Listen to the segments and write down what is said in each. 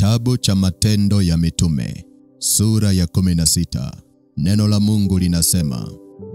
Kitabu cha Matendo ya Mitume, sura ya 16. Neno la Mungu linasema,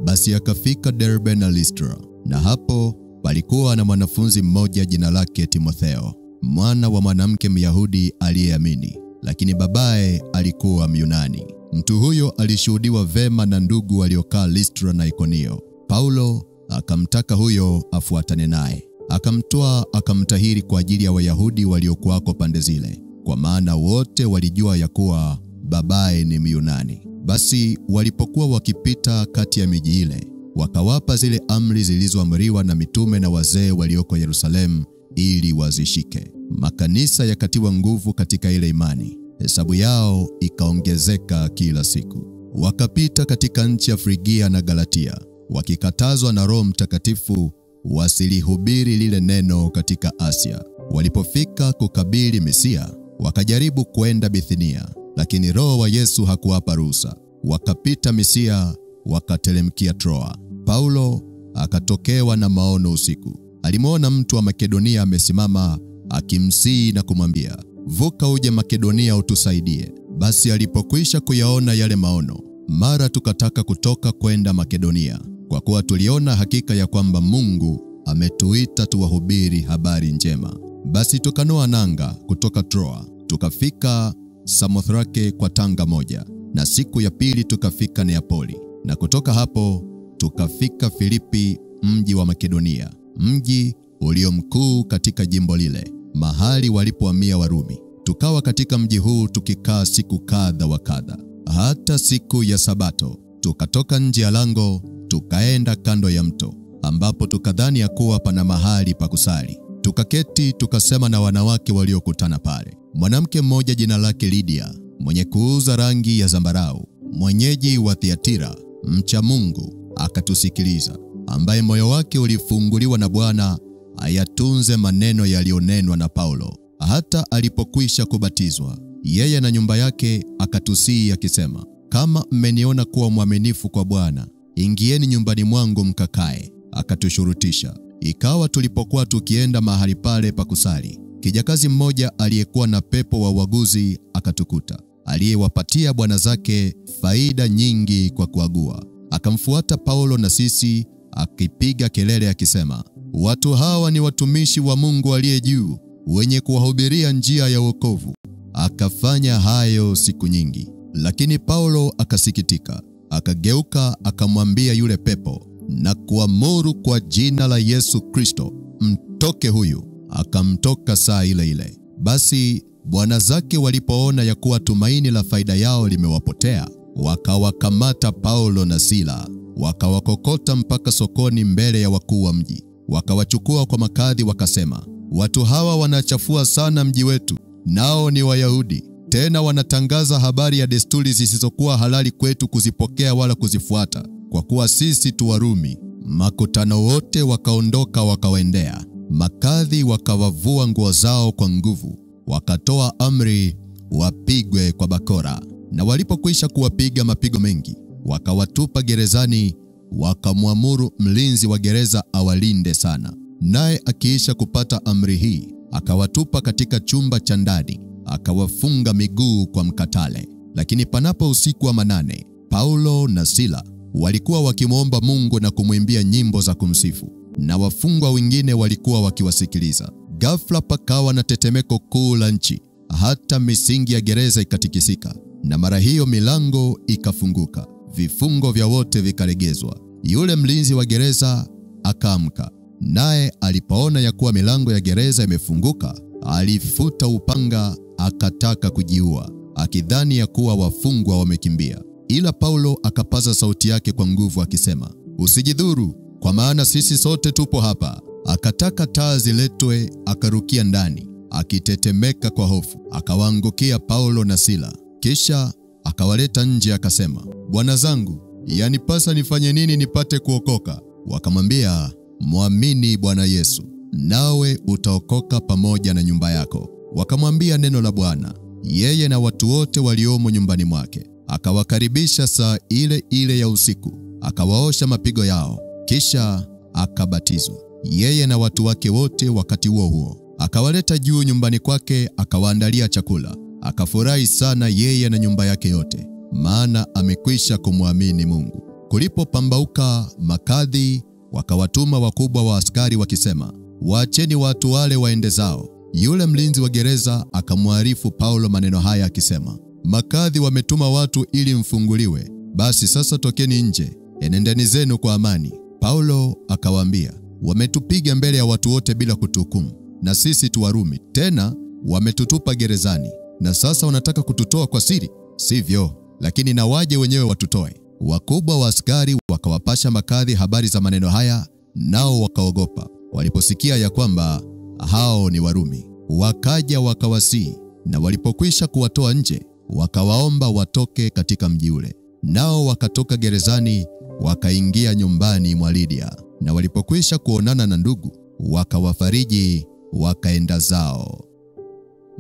basi akafika Derbe na Listra, na hapo palikuwa na mwanafunzi mmoja jina lake Timotheo, mwana wa mwanamke Myahudi aliyeamini, lakini babaye alikuwa Myunani. Mtu huyo alishuhudiwa vema na ndugu waliokaa Listra na Ikonio. Paulo akamtaka huyo afuatane naye, akamtoa akamtahiri kwa ajili ya Wayahudi waliokuwako pande zile, kwa maana wote walijua ya kuwa babaye ni Myunani. Basi walipokuwa wakipita kati ya miji ile, wakawapa zile amri zilizoamriwa na mitume na wazee walioko Yerusalemu ili wazishike. Makanisa yakatiwa nguvu katika ile imani, hesabu yao ikaongezeka kila siku. Wakapita katika nchi ya Frigia na Galatia, wakikatazwa na Roho Mtakatifu wasilihubiri lile neno katika Asia. Walipofika kukabili Misia, wakajaribu kwenda Bithinia, lakini Roho wa Yesu hakuwapa ruhusa. Wakapita Misia, wakatelemkia Troa. Paulo akatokewa na maono usiku. Alimwona mtu wa Makedonia amesimama akimsihi na kumwambia, vuka uje Makedonia utusaidie. Basi alipokwisha kuyaona yale maono, mara tukataka kutoka kwenda Makedonia, kwa kuwa tuliona hakika ya kwamba Mungu ametuita tuwahubiri habari njema. Basi tukanoa nanga kutoka Troa, tukafika Samothrake kwa tanga moja, na siku ya pili tukafika Neapoli, na kutoka hapo tukafika Filipi, mji wa Makedonia, mji ulio mkuu katika jimbo lile, mahali walipohamia Warumi. Tukawa katika mji huu tukikaa siku kadha wa kadha. Hata siku ya Sabato tukatoka nje ya lango, tukaenda kando ya mto, ambapo tukadhani ya kuwa pana mahali pa kusali. Tukaketi tukasema na wanawake waliokutana pale. Mwanamke mmoja jina lake Lidia, mwenye kuuza rangi ya zambarau, mwenyeji wa Thiatira, mcha Mungu, akatusikiliza, ambaye moyo wake ulifunguliwa na Bwana ayatunze maneno yaliyonenwa na Paulo. Hata alipokwisha kubatizwa, yeye na nyumba yake, akatusihi akisema, kama mmeniona kuwa mwaminifu kwa Bwana, ingieni nyumbani mwangu mkakae. Akatushurutisha. Ikawa tulipokuwa tukienda mahali pale pa kusali, kijakazi mmoja aliyekuwa na pepo wa uaguzi akatukuta, aliyewapatia bwana zake faida nyingi kwa kuagua. Akamfuata Paulo na sisi, akipiga kelele akisema, watu hawa ni watumishi wa Mungu aliye juu, wenye kuwahubiria njia ya wokovu. Akafanya hayo siku nyingi. Lakini Paulo akasikitika, akageuka akamwambia yule pepo na kuamuru kwa jina la Yesu Kristo, mtoke huyu. Akamtoka saa ile ile. Basi bwana zake walipoona ya kuwa tumaini la faida yao limewapotea, wakawakamata Paulo na Sila, wakawakokota mpaka sokoni mbele ya wakuu wa mji. Wakawachukua kwa makadhi, wakasema, watu hawa wanachafua sana mji wetu, nao ni Wayahudi, tena wanatangaza habari ya desturi zisizokuwa halali kwetu kuzipokea wala kuzifuata, kwa kuwa sisi tu Warumi. Makutano wote wakaondoka wakawaendea. Makadhi wakawavua nguo zao kwa nguvu, wakatoa amri wapigwe kwa bakora. Na walipokwisha kuwapiga mapigo mengi, wakawatupa gerezani, wakamwamuru mlinzi wa gereza awalinde sana. Naye akiisha kupata amri hii, akawatupa katika chumba cha ndani, akawafunga miguu kwa mkatale. Lakini panapo usiku wa manane, Paulo na Sila walikuwa wakimwomba Mungu na kumwimbia nyimbo za kumsifu, na wafungwa wengine walikuwa wakiwasikiliza. Ghafla pakawa na tetemeko kuu la nchi, hata misingi ya gereza ikatikisika, na mara hiyo milango ikafunguka, vifungo vya wote vikalegezwa. Yule mlinzi wa gereza akaamka, naye alipoona ya kuwa milango ya gereza imefunguka, alifuta upanga akataka kujiua, akidhani ya kuwa wafungwa wamekimbia. Ila Paulo akapaza sauti yake kwa nguvu akisema, usijidhuru, kwa maana sisi sote tupo hapa. Akataka taa ziletwe, akarukia ndani, akitetemeka kwa hofu, akawaangukia Paulo na Sila. Kisha akawaleta nje akasema, bwana zangu, yanipasa nifanye nini nipate kuokoka? Wakamwambia, mwamini Bwana Yesu, nawe utaokoka pamoja na nyumba yako. Wakamwambia neno la Bwana, yeye na watu wote waliomo nyumbani mwake. Akawakaribisha saa ile ile ya usiku, akawaosha mapigo yao, kisha akabatizwa, yeye na watu wake wote. Wakati huo huo akawaleta juu nyumbani kwake, akawaandalia chakula. akafurahi sana yeye na nyumba yake yote, maana amekwisha kumwamini Mungu. Kulipopambauka, makadhi wakawatuma wakubwa wa askari wakisema, waacheni watu wale waende zao. Yule mlinzi wa gereza akamwarifu Paulo maneno haya akisema, makadhi wametuma watu ili mfunguliwe. Basi sasa tokeni nje, enendeni zenu kwa amani. Paulo akawaambia, wametupiga mbele ya watu wote bila kutuhukumu, na sisi tu Warumi, tena wametutupa gerezani, na sasa wanataka kututoa kwa siri? Sivyo, lakini na waje wenyewe watutoe. Wakubwa wa askari wakawapasha makadhi habari za maneno haya, nao wakaogopa waliposikia ya kwamba hao ni Warumi. Wakaja wakawasihi, na walipokwisha kuwatoa nje, wakawaomba watoke katika mji ule. Nao wakatoka gerezani wakaingia nyumbani mwa Lidia, na walipokwisha kuonana na ndugu, wakawafariji wakaenda zao.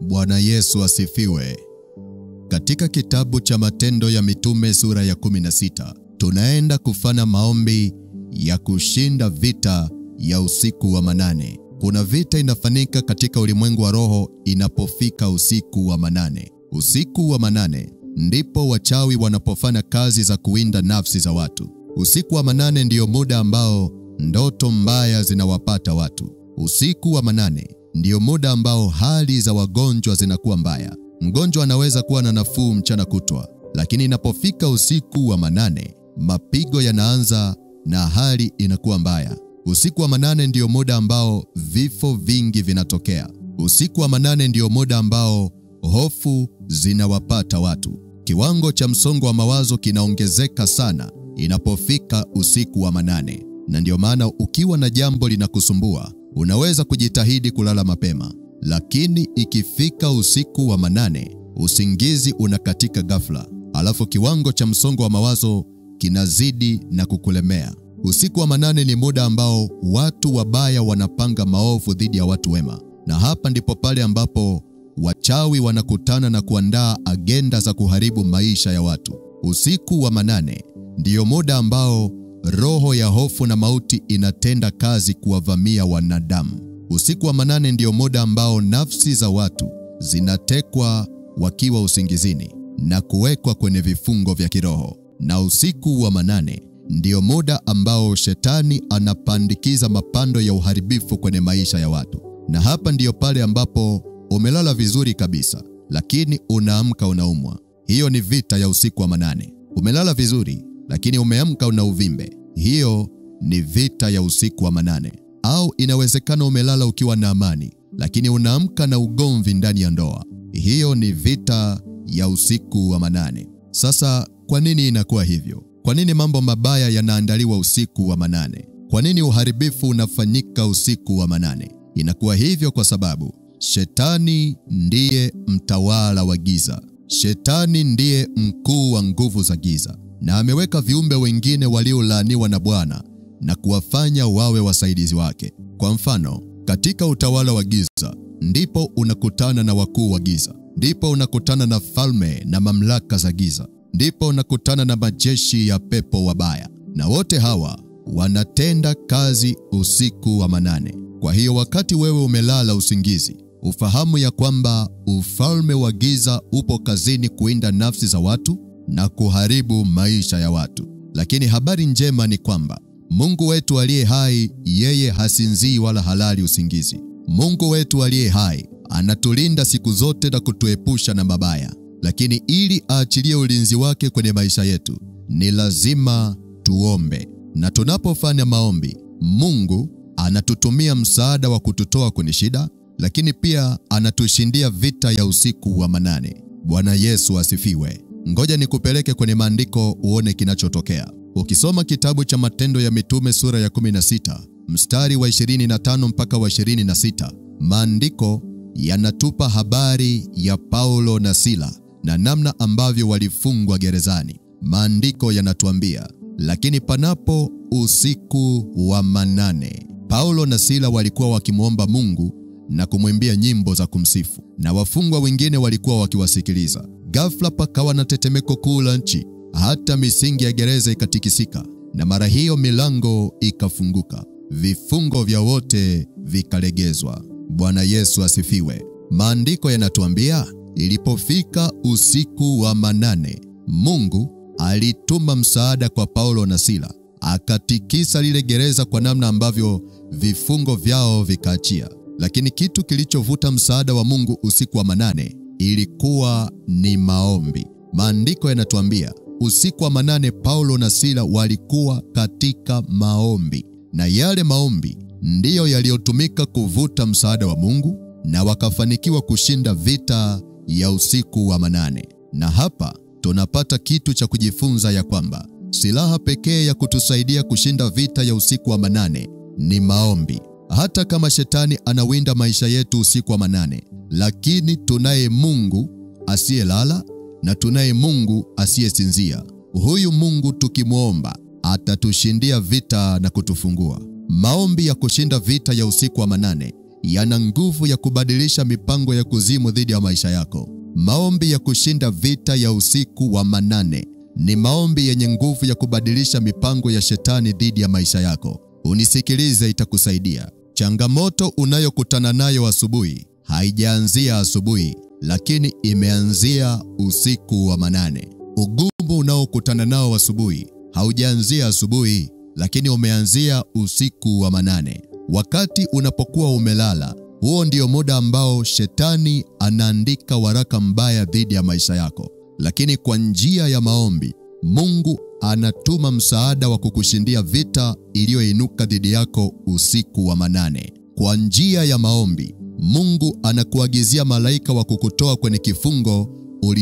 Bwana Yesu asifiwe. Katika kitabu cha Matendo ya Mitume sura ya 16, tunaenda kufanya maombi ya kushinda vita ya usiku wa manane. Kuna vita inafanyika katika ulimwengu wa roho inapofika usiku wa manane. Usiku wa manane ndipo wachawi wanapofanya kazi za kuwinda nafsi za watu. Usiku wa manane ndiyo muda ambao ndoto mbaya zinawapata watu. Usiku wa manane ndiyo muda ambao hali za wagonjwa zinakuwa mbaya. Mgonjwa anaweza kuwa na nafuu mchana kutwa, lakini inapofika usiku wa manane, mapigo yanaanza na hali inakuwa mbaya. Usiku wa manane ndiyo muda ambao vifo vingi vinatokea. Usiku wa manane ndiyo muda ambao hofu zinawapata watu. Kiwango cha msongo wa mawazo kinaongezeka sana inapofika usiku wa manane. Na ndiyo maana ukiwa na jambo linakusumbua, unaweza kujitahidi kulala mapema. Lakini ikifika usiku wa manane, usingizi unakatika ghafla, alafu kiwango cha msongo wa mawazo kinazidi na kukulemea. Usiku wa manane ni muda ambao watu wabaya wanapanga maovu dhidi ya watu wema. Na hapa ndipo pale ambapo wachawi wanakutana na kuandaa agenda za kuharibu maisha ya watu. Usiku wa manane ndiyo muda ambao roho ya hofu na mauti inatenda kazi kuwavamia wanadamu. Usiku wa manane ndiyo muda ambao nafsi za watu zinatekwa wakiwa usingizini na kuwekwa kwenye vifungo vya kiroho. Na usiku wa manane ndiyo muda ambao shetani anapandikiza mapando ya uharibifu kwenye maisha ya watu. Na hapa ndiyo pale ambapo umelala vizuri kabisa, lakini unaamka unaumwa. Hiyo ni vita ya usiku wa manane. Umelala vizuri, lakini umeamka una uvimbe. Hiyo ni vita ya usiku wa manane. Au inawezekana umelala ukiwa na amani, lakini unaamka na ugomvi ndani ya ndoa. Hiyo ni vita ya usiku wa manane. Sasa kwa nini inakuwa hivyo? Kwa nini mambo mabaya yanaandaliwa usiku wa manane? Kwa nini uharibifu unafanyika usiku wa manane? Inakuwa hivyo kwa sababu Shetani ndiye mtawala wa giza. Shetani ndiye mkuu wa nguvu za giza, na ameweka viumbe wengine waliolaaniwa na Bwana na kuwafanya wawe wasaidizi wake. Kwa mfano, katika utawala wa giza ndipo unakutana na wakuu wa giza, ndipo unakutana na falme na mamlaka za giza, ndipo unakutana na majeshi ya pepo wabaya, na wote hawa wanatenda kazi usiku wa manane. Kwa hiyo wakati wewe umelala usingizi, ufahamu ya kwamba ufalme wa giza upo kazini kuinda nafsi za watu na kuharibu maisha ya watu. Lakini habari njema ni kwamba Mungu wetu aliye hai, yeye hasinzii wala halali usingizi. Mungu wetu aliye hai anatulinda siku zote na kutuepusha na mabaya. Lakini ili aachilie ulinzi wake kwenye maisha yetu, ni lazima tuombe. Na tunapofanya maombi, Mungu anatutumia msaada wa kututoa kwenye shida, lakini pia anatushindia vita ya usiku wa manane. Bwana Yesu asifiwe. Ngoja nikupeleke kwenye maandiko uone kinachotokea. Ukisoma kitabu cha Matendo ya Mitume sura ya 16, mstari wa 25 mpaka wa 26, maandiko yanatupa habari ya Paulo na Sila na namna ambavyo walifungwa gerezani. Maandiko yanatuambia, lakini panapo usiku wa manane, Paulo na Sila walikuwa wakimwomba Mungu na kumwimbia nyimbo za kumsifu, na wafungwa wengine walikuwa wakiwasikiliza. Ghafla pakawa na tetemeko kuu la nchi, hata misingi ya gereza ikatikisika, na mara hiyo milango ikafunguka, vifungo vya wote vikalegezwa. Bwana Yesu asifiwe. Maandiko yanatuambia Ilipofika usiku wa manane, Mungu alituma msaada kwa Paulo na Sila. Akatikisa lile gereza kwa namna ambavyo vifungo vyao vikaachia. Lakini kitu kilichovuta msaada wa Mungu usiku wa manane ilikuwa ni maombi. Maandiko yanatuambia usiku wa manane Paulo na Sila walikuwa katika maombi, na yale maombi ndiyo yaliyotumika kuvuta msaada wa Mungu, na wakafanikiwa kushinda vita ya usiku wa manane. Na hapa tunapata kitu cha kujifunza, ya kwamba silaha pekee ya kutusaidia kushinda vita ya usiku wa manane ni maombi. Hata kama shetani anawinda maisha yetu usiku wa manane, lakini tunaye Mungu asiyelala na tunaye Mungu asiyesinzia. Huyu Mungu tukimwomba atatushindia vita na kutufungua. Maombi ya kushinda vita ya usiku wa manane yana nguvu ya kubadilisha mipango ya kuzimu dhidi ya maisha yako. Maombi ya kushinda vita ya usiku wa manane ni maombi yenye nguvu ya kubadilisha mipango ya shetani dhidi ya maisha yako. Unisikilize, itakusaidia. Changamoto unayokutana nayo asubuhi haijaanzia asubuhi, lakini imeanzia usiku wa manane. Ugumu unaokutana nao asubuhi haujaanzia asubuhi, lakini umeanzia usiku wa manane. Wakati unapokuwa umelala, huo ndio muda ambao shetani anaandika waraka mbaya dhidi ya maisha yako. Lakini kwa njia ya maombi, Mungu anatuma msaada wa kukushindia vita iliyoinuka dhidi yako usiku wa manane. Kwa njia ya maombi, Mungu anakuagizia malaika wa kukutoa kwenye kifungo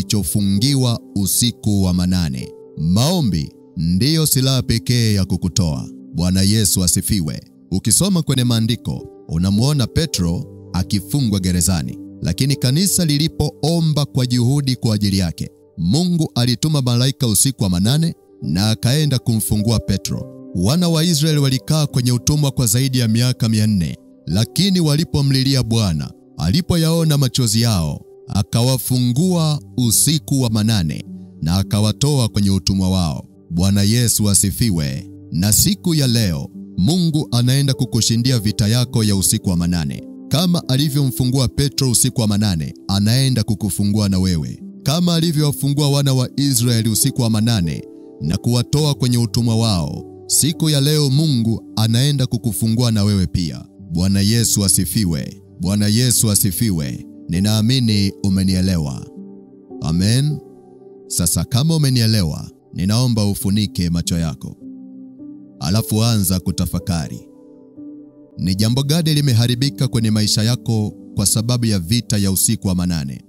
ulichofungiwa usiku wa manane. Maombi ndiyo silaha pekee ya kukutoa. Bwana Yesu asifiwe. Ukisoma kwenye maandiko, unamuona Petro akifungwa gerezani, lakini kanisa lilipoomba kwa juhudi kwa ajili yake, Mungu alituma malaika usiku wa manane na akaenda kumfungua Petro. Wana wa Israeli walikaa kwenye utumwa kwa zaidi ya miaka 400, lakini walipomlilia Bwana, alipoyaona machozi yao, akawafungua usiku wa manane na akawatoa kwenye utumwa wao. Bwana Yesu asifiwe. Na siku ya leo, Mungu anaenda kukushindia vita yako ya usiku wa manane. Kama alivyomfungua Petro usiku wa manane, anaenda kukufungua na wewe. Kama alivyowafungua wana wa Israeli usiku wa manane na kuwatoa kwenye utumwa wao, siku ya leo Mungu anaenda kukufungua na wewe pia. Bwana Yesu asifiwe. Bwana Yesu asifiwe. Ninaamini umenielewa. Amen. Sasa kama umenielewa, ninaomba ufunike macho yako, alafu anza kutafakari. Ni jambo gani limeharibika kwenye maisha yako kwa sababu ya vita ya usiku wa manane?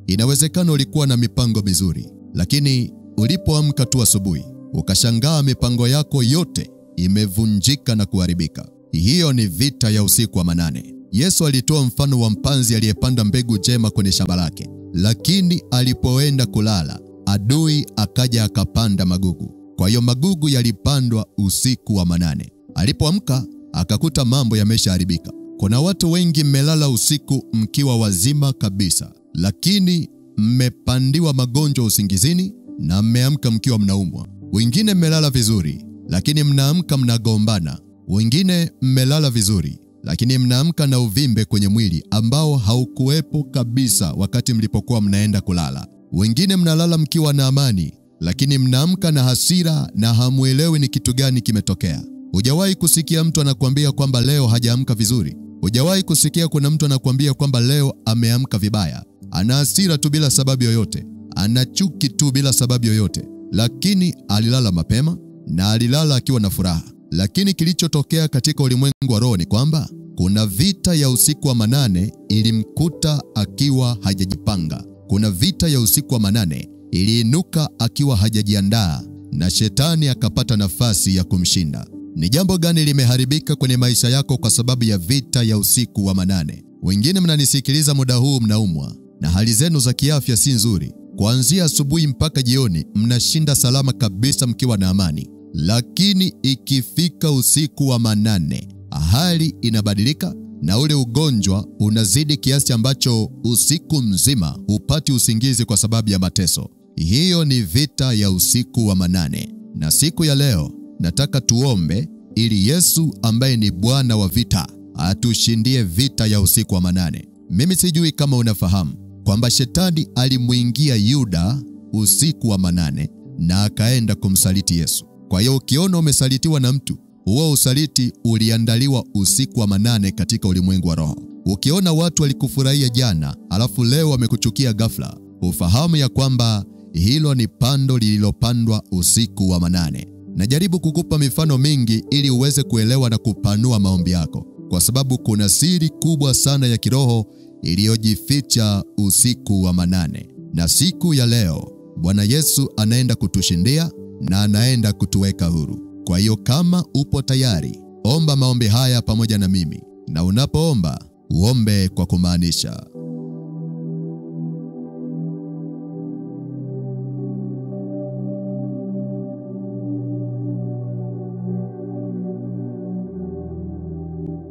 Inawezekana ulikuwa na mipango mizuri, lakini ulipoamka tu asubuhi, ukashangaa mipango yako yote imevunjika na kuharibika. Hiyo ni vita ya usiku wa manane. Yesu alitoa mfano wa mpanzi aliyepanda mbegu njema kwenye shamba lake, lakini alipoenda kulala, adui akaja akapanda magugu. Kwa hiyo magugu yalipandwa usiku wa manane. Alipoamka akakuta mambo yameshaharibika. Kuna watu wengi mmelala usiku mkiwa wazima kabisa, lakini mmepandiwa magonjwa usingizini na mmeamka mkiwa mnaumwa. Wengine mmelala vizuri, lakini mnaamka mnagombana. Wengine mmelala vizuri, lakini mnaamka na uvimbe kwenye mwili ambao haukuwepo kabisa wakati mlipokuwa mnaenda kulala. Wengine mnalala mkiwa na amani, lakini mnaamka na hasira na hamuelewi ni kitu gani kimetokea. Hujawahi kusikia mtu anakuambia kwamba leo hajaamka vizuri? Hujawahi kusikia kuna mtu anakuambia kwamba leo ameamka vibaya? Ana hasira tu bila sababu yoyote, ana chuki tu bila sababu yoyote, lakini alilala mapema na alilala akiwa na furaha. Lakini kilichotokea katika ulimwengu wa roho ni kwamba kuna vita ya usiku wa manane ilimkuta akiwa hajajipanga. Kuna vita ya usiku wa manane iliinuka akiwa hajajiandaa, na shetani akapata nafasi ya kumshinda. Ni jambo gani limeharibika kwenye maisha yako kwa sababu ya vita ya usiku wa manane? Wengine mnanisikiliza muda huu mnaumwa na hali zenu za kiafya si nzuri. Kuanzia asubuhi mpaka jioni mnashinda salama kabisa mkiwa na amani. Lakini ikifika usiku wa manane, hali inabadilika na ule ugonjwa unazidi kiasi ambacho usiku mzima hupati usingizi kwa sababu ya mateso. Hiyo ni vita ya usiku wa manane. Na siku ya leo nataka tuombe ili Yesu ambaye ni Bwana wa vita atushindie vita ya usiku wa manane. Mimi sijui kama unafahamu kwamba shetani alimuingia Yuda usiku wa manane na akaenda kumsaliti Yesu. Kwa hiyo ukiona umesalitiwa na mtu, huo usaliti uliandaliwa usiku wa manane katika ulimwengu wa roho. Ukiona watu walikufurahia jana, alafu leo wamekuchukia ghafla, ufahamu ya kwamba hilo ni pando lililopandwa usiku wa manane. Najaribu kukupa mifano mingi ili uweze kuelewa na kupanua maombi yako, kwa sababu kuna siri kubwa sana ya kiroho iliyojificha usiku wa manane. Na siku ya leo, Bwana Yesu anaenda kutushindia na anaenda kutuweka huru. Kwa hiyo kama upo tayari, omba maombi haya pamoja na mimi. Na unapoomba, uombe kwa kumaanisha.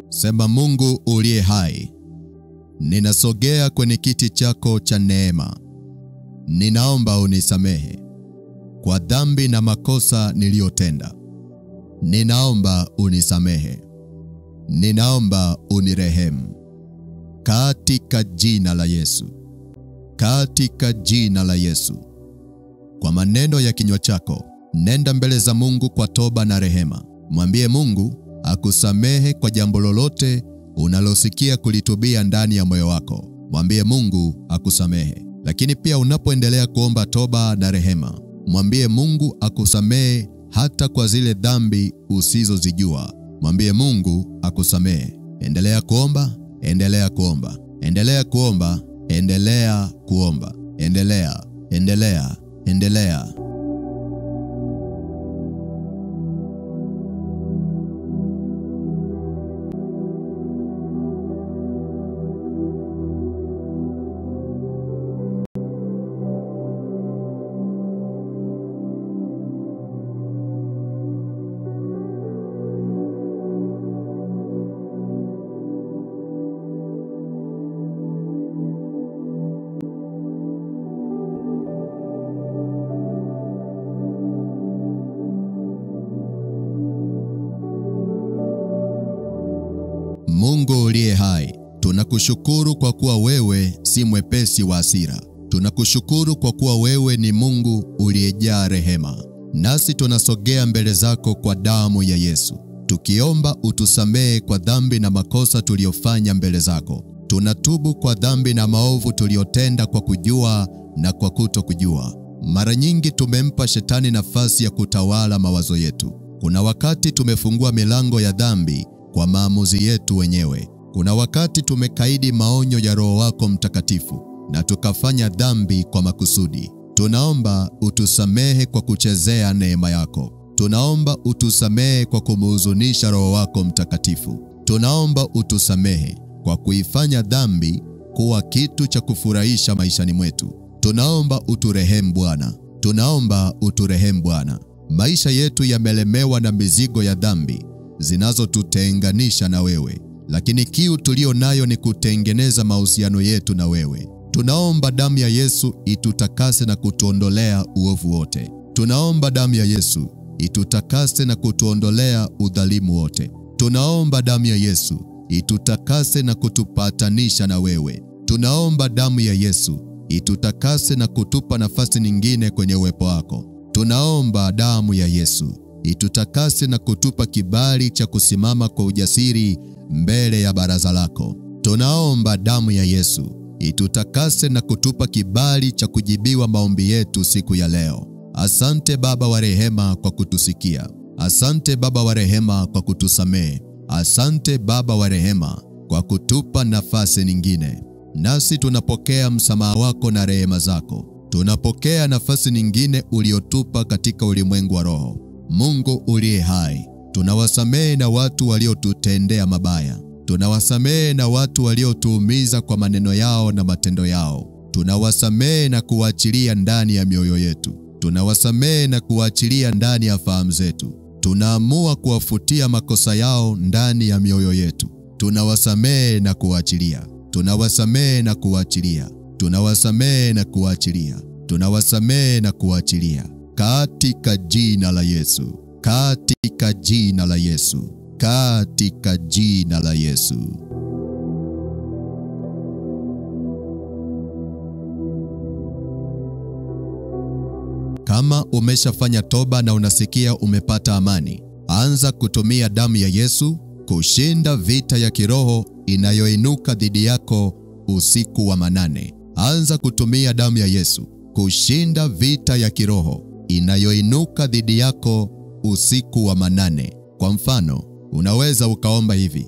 Sema: Mungu uliye hai, ninasogea kwenye kiti chako cha neema. Ninaomba unisamehe kwa dhambi na makosa niliyotenda. Ninaomba unisamehe. Ninaomba unirehemu. Katika jina la Yesu. Katika jina la Yesu. Kwa maneno ya kinywa chako, nenda mbele za Mungu kwa toba na rehema. Mwambie Mungu akusamehe kwa jambo lolote unalosikia kulitubia ndani ya moyo wako. Mwambie Mungu akusamehe. Lakini pia unapoendelea kuomba toba na rehema, mwambie Mungu akusamehe hata kwa zile dhambi usizozijua. Mwambie Mungu akusamehe. Endelea kuomba, endelea kuomba, endelea kuomba, endelea kuomba, endelea. Mungu uliye hai, tunakushukuru kwa kuwa wewe si mwepesi wa hasira. Tunakushukuru kwa kuwa wewe ni Mungu uliyejaa rehema. Nasi tunasogea mbele zako kwa damu ya Yesu, tukiomba utusamehe kwa dhambi na makosa tuliyofanya mbele zako. Tunatubu kwa dhambi na maovu tuliyotenda kwa kujua na kwa kutokujua. Mara nyingi tumempa shetani nafasi ya kutawala mawazo yetu. Kuna wakati tumefungua milango ya dhambi kwa maamuzi yetu wenyewe. Kuna wakati tumekaidi maonyo ya Roho wako Mtakatifu na tukafanya dhambi kwa makusudi. Tunaomba utusamehe kwa kuchezea neema yako. Tunaomba utusamehe kwa kumuhuzunisha Roho wako Mtakatifu. Tunaomba utusamehe kwa kuifanya dhambi kuwa kitu cha kufurahisha maishani mwetu. Tunaomba uturehemu Bwana. Tunaomba uturehemu Bwana. Maisha yetu yamelemewa na mizigo ya dhambi zinazotutenganisha na wewe, lakini kiu tulio nayo ni kutengeneza mahusiano yetu na wewe. Tunaomba damu ya Yesu itutakase na kutuondolea uovu wote. Tunaomba damu ya Yesu itutakase na kutuondolea udhalimu wote. Tunaomba damu ya Yesu itutakase na kutupatanisha na wewe. Tunaomba damu ya Yesu itutakase na kutupa nafasi nyingine kwenye uwepo wako. Tunaomba damu ya Yesu itutakase na kutupa kibali cha kusimama kwa ujasiri mbele ya baraza lako. Tunaomba damu ya Yesu itutakase na kutupa kibali cha kujibiwa maombi yetu siku ya leo. Asante Baba wa rehema kwa kutusikia. Asante Baba wa rehema kwa kutusamehe. Asante Baba wa rehema kwa kutupa nafasi nyingine. Nasi tunapokea msamaha wako na rehema zako. Tunapokea nafasi nyingine uliotupa katika ulimwengu wa roho. Mungu uliye hai, tunawasamehe na watu waliotutendea mabaya. Tunawasamehe na watu waliotuumiza kwa maneno yao na matendo yao. Tunawasamehe na kuachilia ndani ya mioyo yetu. Tunawasamehe na kuachilia ndani ya fahamu zetu. Tunaamua kuwafutia makosa yao ndani ya mioyo yetu. Tunawasamehe na kuachilia. Tunawasamehe na kuachilia. Tunawasamehe na kuachilia. Tunawasamehe na kuachilia. Katika jina la Yesu. Katika jina la Yesu. Katika jina la Yesu. Kama umeshafanya toba na unasikia umepata amani, anza kutumia damu ya Yesu kushinda vita ya kiroho inayoinuka dhidi yako usiku wa manane. Anza kutumia damu ya Yesu kushinda vita ya kiroho inayoinuka dhidi yako usiku wa manane. Kwa mfano, unaweza ukaomba hivi: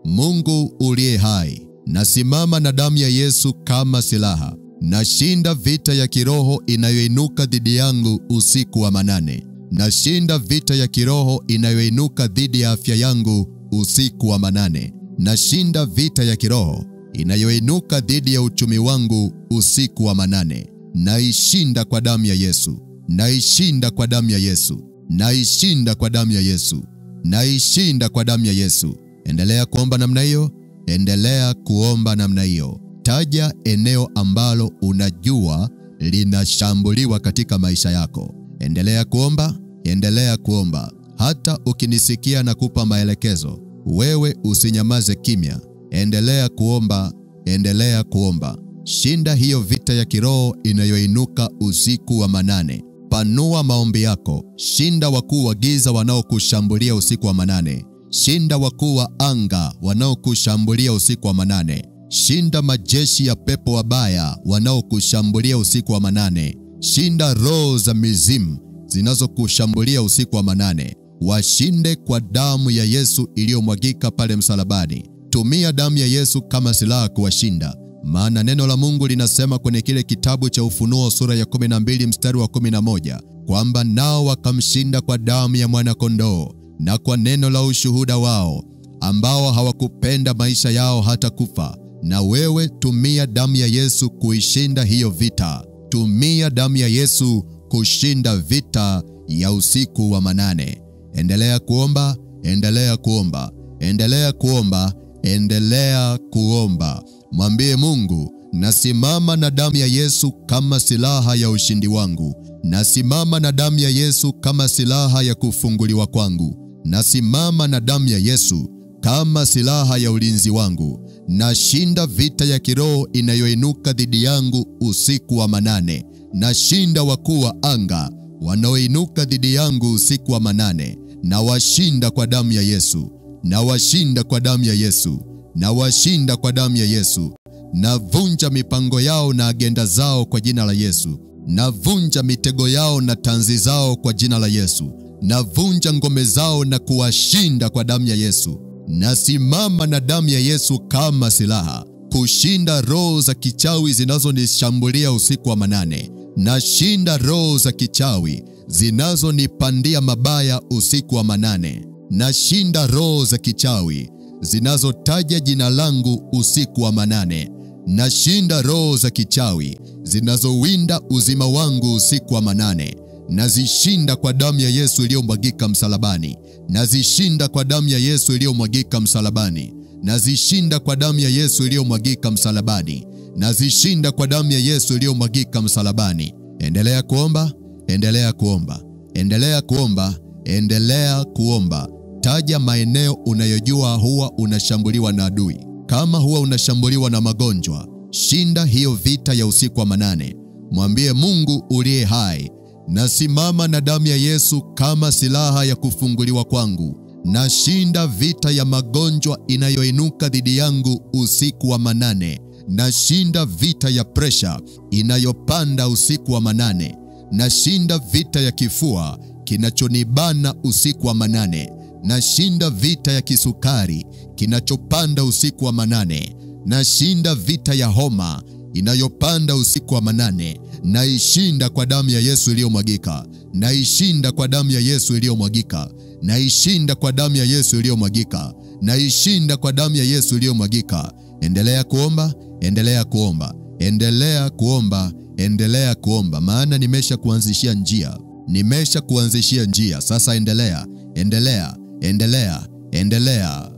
Mungu uliye hai, nasimama na damu ya Yesu kama silaha. Nashinda vita ya kiroho inayoinuka dhidi yangu usiku wa manane. Nashinda vita ya kiroho inayoinuka dhidi ya afya yangu usiku wa manane. Nashinda vita ya kiroho inayoinuka dhidi ya uchumi wangu usiku wa manane. Naishinda kwa damu ya Yesu. Naishinda kwa damu ya Yesu. Naishinda kwa damu ya Yesu. Naishinda kwa damu ya Yesu. Endelea kuomba namna hiyo. Endelea kuomba namna hiyo. Taja eneo ambalo unajua linashambuliwa katika maisha yako. Endelea kuomba. Endelea kuomba. Hata ukinisikia na kupa maelekezo, wewe usinyamaze kimya. Endelea kuomba. Endelea kuomba. Shinda hiyo vita ya kiroho inayoinuka usiku wa manane. Panua maombi yako. Shinda wakuu wa giza wanaokushambulia usiku wa manane. Shinda wakuu wa anga wanaokushambulia usiku wa manane. Shinda majeshi ya pepo wabaya wanaokushambulia usiku wa manane. Shinda roho za mizimu zinazokushambulia usiku wa manane. Washinde kwa damu ya Yesu iliyomwagika pale msalabani. Tumia damu ya Yesu kama silaha kuwashinda. Maana neno la Mungu linasema kwenye kile kitabu cha Ufunuo sura ya 12 mstari wa 11 kwamba nao wakamshinda kwa damu ya mwana-kondoo na kwa neno la ushuhuda wao, ambao hawakupenda maisha yao hata kufa. Na wewe tumia damu ya Yesu kuishinda hiyo vita. Tumia damu ya Yesu kushinda vita ya usiku wa manane. Endelea kuomba. Endelea kuomba. Endelea kuomba. Endelea kuomba. Mwambie Mungu, nasimama na damu ya Yesu kama silaha ya ushindi wangu. Nasimama na damu ya Yesu kama silaha ya kufunguliwa kwangu. Nasimama na damu ya Yesu kama silaha ya ulinzi wangu. Nashinda vita ya kiroho inayoinuka dhidi yangu usiku wa manane. Nashinda wakuu wa anga wanaoinuka dhidi yangu usiku wa manane. Nawashinda kwa damu ya Yesu. Nawashinda kwa damu ya Yesu. Nawashinda kwa damu ya Yesu. Navunja mipango yao na agenda zao kwa jina la Yesu. Navunja mitego yao na tanzi zao kwa jina la Yesu. Navunja ngome zao na kuwashinda kwa damu ya Yesu. Nasimama na damu ya Yesu kama silaha kushinda roho za kichawi zinazonishambulia usiku wa manane. Nashinda roho za kichawi zinazonipandia mabaya usiku wa manane. Nashinda roho za kichawi zinazotaja jina langu usiku wa manane. Nashinda roho za kichawi zinazowinda uzima wangu usiku wa manane. Nazishinda kwa damu ya Yesu iliyomwagika msalabani. Nazishinda kwa damu ya Yesu iliyomwagika msalabani. Nazishinda kwa damu ya Yesu iliyomwagika msalabani. Nazishinda kwa damu ya Yesu iliyomwagika msalabani. Endelea kuomba. Endelea kuomba. Endelea kuomba. Endelea kuomba. Taja maeneo unayojua huwa unashambuliwa na adui. Kama huwa unashambuliwa na magonjwa, shinda hiyo vita ya usiku wa manane. Mwambie Mungu uliye hai, nasimama na damu ya Yesu kama silaha ya kufunguliwa kwangu. Nashinda vita ya magonjwa inayoinuka dhidi yangu usiku wa manane. Nashinda vita ya presha inayopanda usiku wa manane. Nashinda vita ya kifua kinachonibana usiku wa manane. Nashinda vita ya kisukari kinachopanda usiku wa manane. Nashinda vita ya homa inayopanda usiku wa manane. Naishinda kwa damu ya Yesu iliyomwagika. Naishinda kwa damu ya Yesu iliyomwagika. Naishinda kwa damu ya Yesu iliyomwagika. Naishinda kwa damu ya Yesu iliyomwagika. Endelea kuomba. Endelea kuomba. Endelea kuomba. Endelea kuomba. Maana nimesha kuanzishia njia. Nimesha kuanzishia njia. Sasa endelea. Endelea. Endelea. Endelea.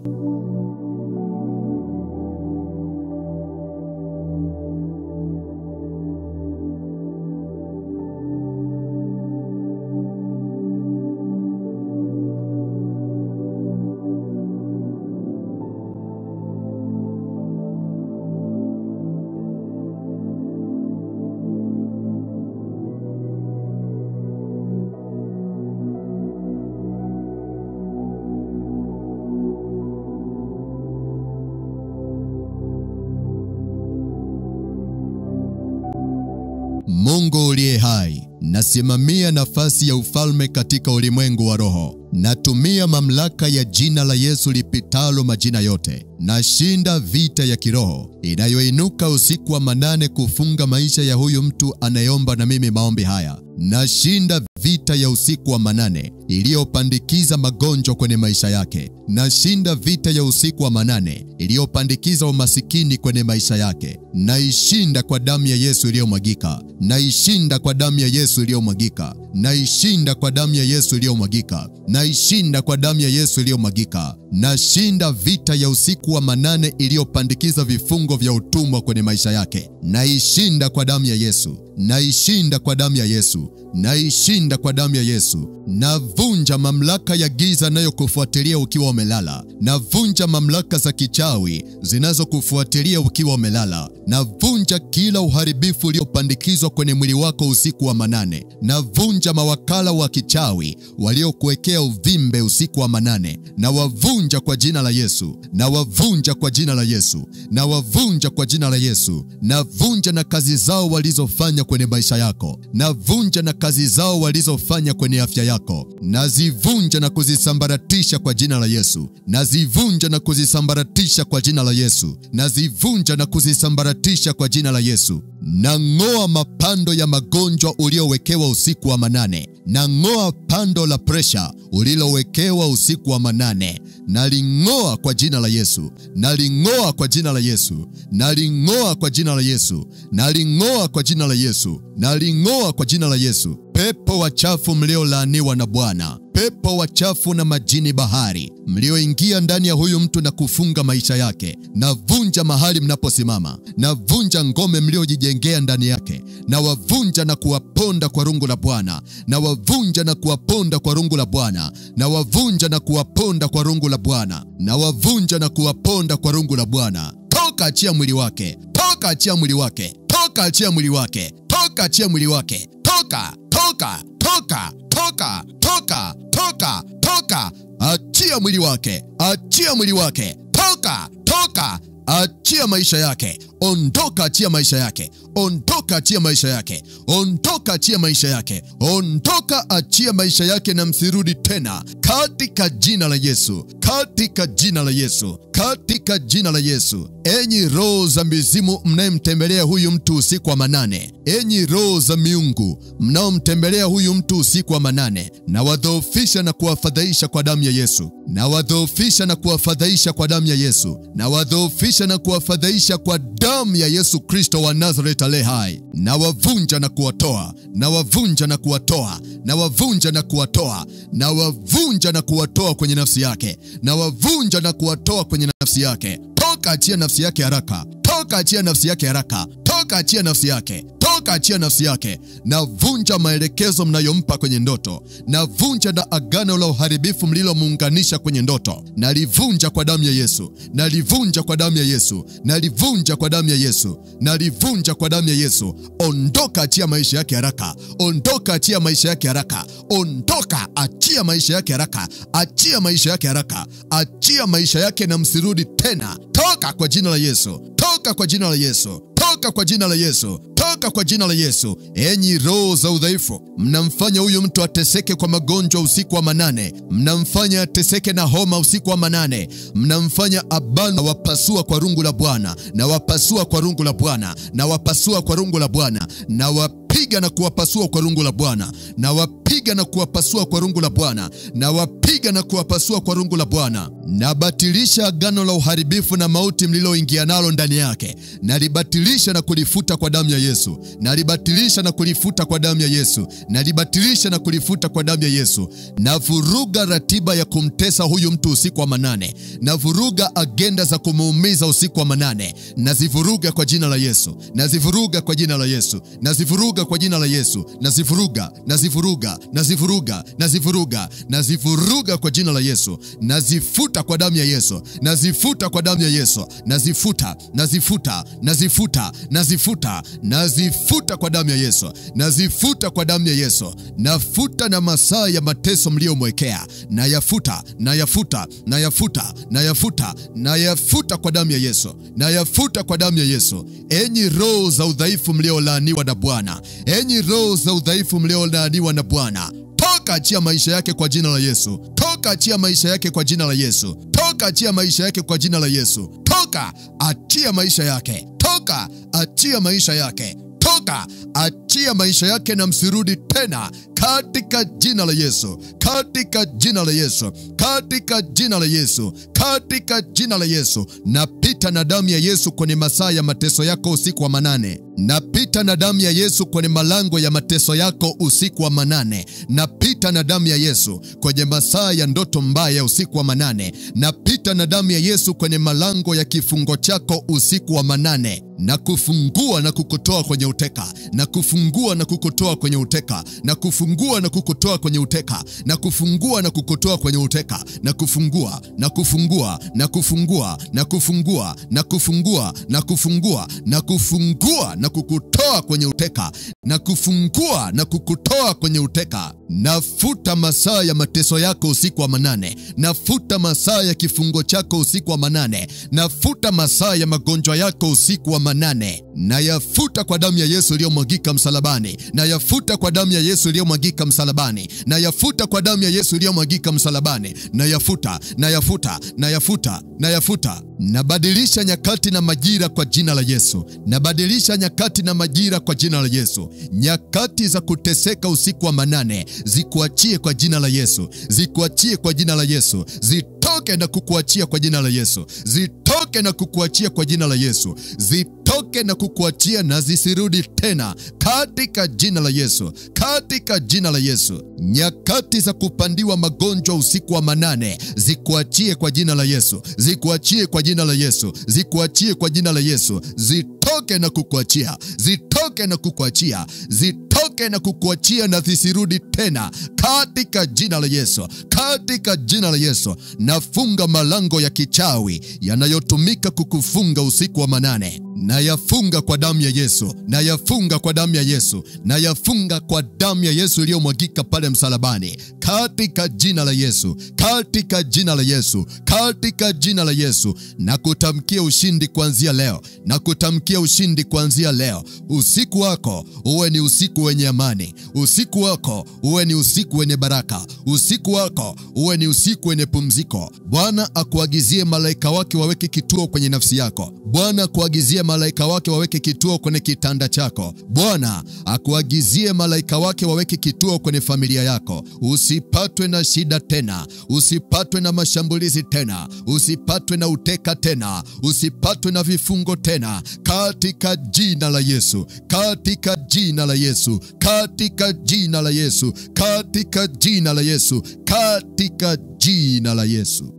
Mungu uliye hai, nasimamia nafasi ya ufalme katika ulimwengu wa roho. Natumia mamlaka ya jina la Yesu lipitalo majina yote. Nashinda vita ya kiroho inayoinuka usiku wa manane kufunga maisha ya huyu mtu anayeomba na mimi maombi haya. Nashinda vita ya usiku wa manane iliyopandikiza magonjwa kwenye maisha yake. Nashinda vita ya usiku wa manane iliyopandikiza umasikini kwenye maisha yake. Naishinda kwa damu ya Yesu iliyomwagika. Naishinda kwa damu ya Yesu iliyomwagika. Naishinda kwa damu ya Yesu iliyomwagika. Naishinda kwa damu ya Yesu iliyomwagika. Nashinda vita ya usiku wa manane iliyopandikiza vifungo vya utumwa kwenye maisha yake. Naishinda kwa damu ya Yesu. Naishinda kwa damu ya Yesu. Naishinda kwa damu ya Yesu. Navunja mamlaka ya giza inayokufuatilia ukiwa umelala. Navunja mamlaka za kichawi zinazokufuatilia ukiwa umelala. Navunja kila uharibifu uliopandikizwa kwenye mwili wako usiku wa manane. Navunja mawakala wa kichawi waliokuwekea uvimbe usiku wa manane. Nawavunja kwa jina la Yesu. Nawavunja kwa jina la Yesu. Nawavunja kwa jina la Yesu. Navunja na kazi zao walizofanya kwenye maisha yako. Navunja na kazi zao walizofanya kwenye afya yako. Nazivunja na kuzisambaratisha kwa jina la Yesu. Nazivunja na kuzisambaratisha kwa jina la Yesu. Nazivunja na kuzisambaratisha kwa jina la Yesu. Nang'oa mapando ya magonjwa uliowekewa usiku wa manane. Nang'oa pando la presha ulilowekewa usiku wa manane. Naling'oa kwa jina la Yesu. Naling'oa kwa jina la Yesu. Naling'oa kwa jina la Yesu. Naling'oa kwa jina la Yesu. Naling'oa kwa jina la Yesu. Pepo wachafu mliolaaniwa na Bwana. Pepo wachafu na majini bahari mlioingia ndani ya huyu mtu na kufunga maisha yake. Navunja mahali mnaposimama. Navunja ngome mliojijengea ndani yake. Nawavunja na kuwaponda kwa rungu la Bwana. Nawavunja na kuwaponda kwa rungu la Bwana. Nawavunja na kuwaponda kwa rungu la Bwana. Nawavunja na kuwaponda kwa rungu la Bwana. Toka, achia mwili wake. Toka, achia mwili wake. Toka, achia mwili wake. Toka, achia mwili wake. Toka, toka, toka, toka, toka, toka, toka. Achia mwili wake. Achia mwili wake. Toka, toka. Achia maisha yake. Ondoka, achia maisha yake. Ondoka, achia maisha yake. Ondoka, achia maisha yake. Ondoka, achia maisha yake na msirudi tena. Katika jina la Yesu. Katika jina la Yesu. Katika jina la Yesu. Enyi roho za mizimu mnayemtembelea huyu mtu usiku wa manane. Enyi roho za miungu mnaomtembelea huyu mtu usiku wa manane. Na wadhoofisha na kuwafadhaisha kwa damu ya Yesu. Na wadhoofisha na kuwafadhaisha kwa damu ya Yesu. Na wadhoofisha na kuwafadhaisha kwa damu ya Yesu Kristo wa Nazareth aliye hai. Na wavunja na kuwatoa. Na wavunja na kuwatoa. Na wavunja na kuwatoa. Na wavunja na kuwatoa kwenye nafsi yake. Na wavunja na kuwatoa kwenye nafsi yake. Toka, achia nafsi yake haraka. Toka, achia nafsi yake haraka. Toka, achia nafsi yake. Toka, achia nafsi yake. Navunja maelekezo mnayompa kwenye ndoto. Navunja na agano la uharibifu mlilomuunganisha kwenye ndoto. Nalivunja kwa damu ya Yesu. Nalivunja kwa damu ya Yesu. Nalivunja kwa damu ya Yesu. Nalivunja kwa damu ya Yesu. Ondoka, achia maisha yake haraka. Ondoka, achia maisha yake haraka. Ondoka, achia maisha yake haraka. Achia maisha yake haraka. Achia maisha yake na msirudi tena. Toka kwa jina la Yesu. Toka kwa jina la Yesu. Toka kwa jina la Yesu. Toka kwa jina la Yesu. Enyi roho za udhaifu mnamfanya huyu mtu ateseke kwa magonjwa usiku wa manane. Mnamfanya ateseke na homa usiku wa manane. Mnamfanya abana. Na wapasua kwa rungu la Bwana. Na wapasua kwa rungu la Bwana. Na wapasua kwa rungu la Bwana. Na wapiga na kuwapasua kwa rungu la Bwana. Na wapiga na kuwapasua kwa rungu la Bwana. Na wapiga na kuwapasua kwa rungu la Bwana. Nabatilisha agano la uharibifu na mauti mliloingia nalo ndani yake. Nalibatilisha na kulifuta kwa damu ya Yesu. Nalibatilisha na kulifuta kwa damu ya Yesu. Nalibatilisha na kulifuta kwa damu ya Yesu. Navuruga ratiba ya kumtesa huyu mtu usiku wa manane. Navuruga agenda za kumuumiza usiku wa manane. Nazivuruga kwa jina la Yesu. Nazivuruga kwa jina la Yesu. Nazivuruga kwa jina la Yesu. Nazivuruga, nazivuruga, nazivuruga, nazivuruga, nazivuruga kwa jina la Yesu. Nazifuta kwa damu ya Yesu. Nazifuta kwa damu ya Yesu. Nazifuta, nazifuta, nazifuta, nazifuta, nazifuta kwa damu ya Yesu. Nazifuta kwa damu ya Yesu. Nafuta na masaa ya mateso mliomwekea. Nayafuta, nayafuta, nayafuta, nayafuta, nayafuta kwa damu ya Yesu. Nayafuta kwa damu ya Yesu. Enyi roho za udhaifu mliolaaniwa na Bwana. Enyi roho za udhaifu mliolaaniwa na Bwana, toka achia maisha yake kwa jina la Yesu. Toka achia maisha yake kwa jina la Yesu. Toka achia maisha yake kwa jina la Yesu. Toka achia maisha yake. Toka achia maisha yake. Toka achia maisha yake na msirudi tena katika jina la Yesu. Katika jina la Yesu. Katika jina la Yesu. Katika jina la Yesu. Napita na damu ya Yesu kwenye masaa ya mateso yako usiku wa manane. Napita na damu ya Yesu kwenye malango ya mateso yako usiku wa manane. Napita na damu ya Yesu kwenye masaa ya ndoto mbaya usiku wa manane. Napita na damu ya Yesu kwenye malango ya kifungo chako usiku wa manane. Na kufungua na kukutoa kwenye uteka. Na kufungua na kukutoa kwenye uteka. Na kufungua na kukutoa kwenye uteka. Na kufungua na kukutoa kwenye uteka. Na kufungua na kufungua na kufungua na kufungua na kufungua na kufungua na kufungua na kukutoa kwenye uteka. Na kufungua na kukutoa kwenye uteka. Nafuta masaa ya mateso yako usiku wa manane. Nafuta masaa ya kifungo chako usiku wa manane. Nafuta masaa ya magonjwa yako usiku wa manane. Nayafuta kwa damu ya Yesu iliyomwagika msalabani. Nayafuta kwa damu ya Yesu iliyomwagika msalabani. Nayafuta kwa damu ya Yesu iliyomwagika msalabani. Nayafuta, nayafuta, nayafuta, nayafuta. Nabadilisha nyakati na majira kwa jina la Yesu. Nabadilisha nyakati na majira kwa jina la Yesu. Nyakati za kuteseka usiku wa manane zikuachie kwa jina la Yesu. Zikuachie kwa jina la Yesu. Zitoke na kukuachia kwa jina la Yesu. Zitoke na kukuachia kwa jina la Yesu. Zitoke na kukuachia na zisirudi tena katika jina la Yesu. Katika jina la Yesu. Nyakati za kupandiwa magonjwa usiku wa manane zikuachie kwa jina la Yesu. Zikuachie kwa jina la Yesu. Zikuachie kwa jina la Yesu. Zitoke na kukuachia. Zitoke na kukuachia. Zitoke na kukuachia na zisirudi tena katika jina la Yesu. Katika jina la Yesu. Nafunga malango ya kichawi yanayotumika kukufunga usiku wa manane. Nayafunga kwa damu ya Yesu. Nayafunga kwa damu ya Yesu. Nayafunga kwa damu ya Yesu iliyomwagika pale msalabani. Katika jina la Yesu. Katika jina la Yesu. Katika jina la Yesu. Na kutamkia ushindi kuanzia leo. Na kutamkia ushindi kuanzia leo. Usiku wako uwe ni usiku wenye amani. Usiku wako uwe ni usiku wenye baraka. Usiku wako uwe ni usiku wenye pumziko. Bwana akuagizie malaika wake waweke kituo kwenye nafsi yako. Bwana akuagizie malaika wake waweke kituo kwenye kitanda chako. Bwana akuagizie malaika wake waweke kituo kwenye familia yako. Usipatwe na shida tena. Usipatwe na mashambulizi tena. Usipatwe na uteka tena. Usipatwe na vifungo tena. Katika jina la Yesu. Katika jina la Yesu. Katika jina la Yesu. Katika jina la Yesu. Katika jina la Yesu.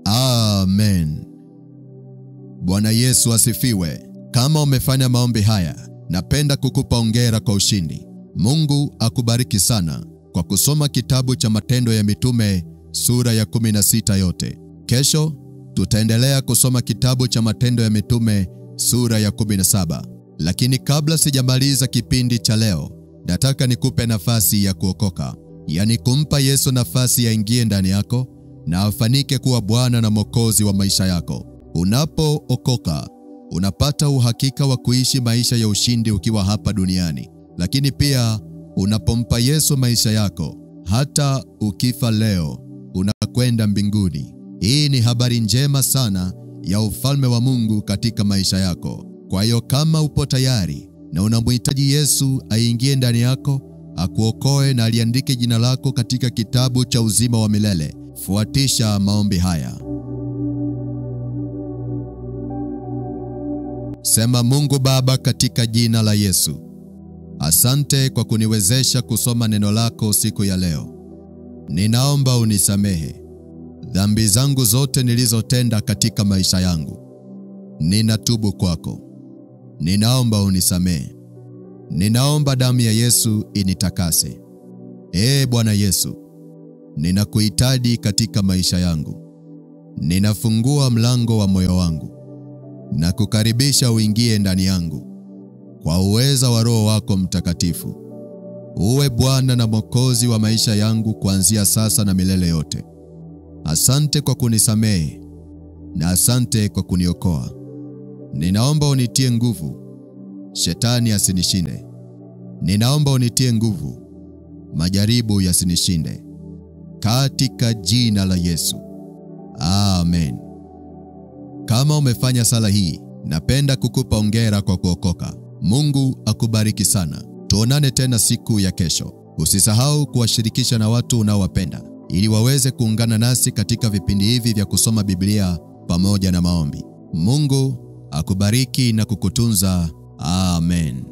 Amen. Bwana Yesu asifiwe. Kama umefanya maombi haya, napenda kukupa hongera kwa ushindi. Mungu akubariki sana kwa kusoma kitabu cha Matendo ya Mitume sura ya 16 yote. Kesho tutaendelea kusoma kitabu cha Matendo ya Mitume sura ya 17. Lakini kabla sijamaliza kipindi cha leo, nataka nikupe nafasi ya kuokoka. Yani kumpa Yesu nafasi ya ingie ndani yako na afanike kuwa Bwana na Mwokozi wa maisha yako. Unapookoka, unapata uhakika wa kuishi maisha ya ushindi ukiwa hapa duniani. Lakini pia unapompa Yesu maisha yako, hata ukifa leo, unakwenda mbinguni. Hii ni habari njema sana ya ufalme wa Mungu katika maisha yako. Kwa hiyo kama upo tayari na unamhitaji Yesu aingie ndani yako, akuokoe na aliandike jina lako katika kitabu cha uzima wa milele, fuatisha maombi haya. Sema: Mungu Baba, katika jina la Yesu, asante kwa kuniwezesha kusoma neno lako siku ya leo. Ninaomba unisamehe dhambi zangu zote nilizotenda katika maisha yangu. Ninatubu kwako. Ninaomba unisamehe. Ninaomba damu ya Yesu initakase. Bwana Yesu, ninakuhitaji katika maisha yangu. Ninafungua mlango wa moyo wangu na kukaribisha uingie ndani yangu kwa uweza wa Roho wako Mtakatifu. Uwe Bwana na Mwokozi wa maisha yangu kuanzia sasa na milele yote. Asante kwa kunisamehe na asante kwa kuniokoa. Ninaomba unitie nguvu, shetani asinishinde. Ninaomba unitie nguvu, majaribu yasinishinde. Katika jina la Yesu. Amen. Kama umefanya sala hii, napenda kukupa hongera kwa kuokoka. Mungu akubariki sana. Tuonane tena siku ya kesho. Usisahau kuwashirikisha na watu unaowapenda ili waweze kuungana nasi katika vipindi hivi vya kusoma Biblia pamoja na maombi. Mungu akubariki na kukutunza. Amen.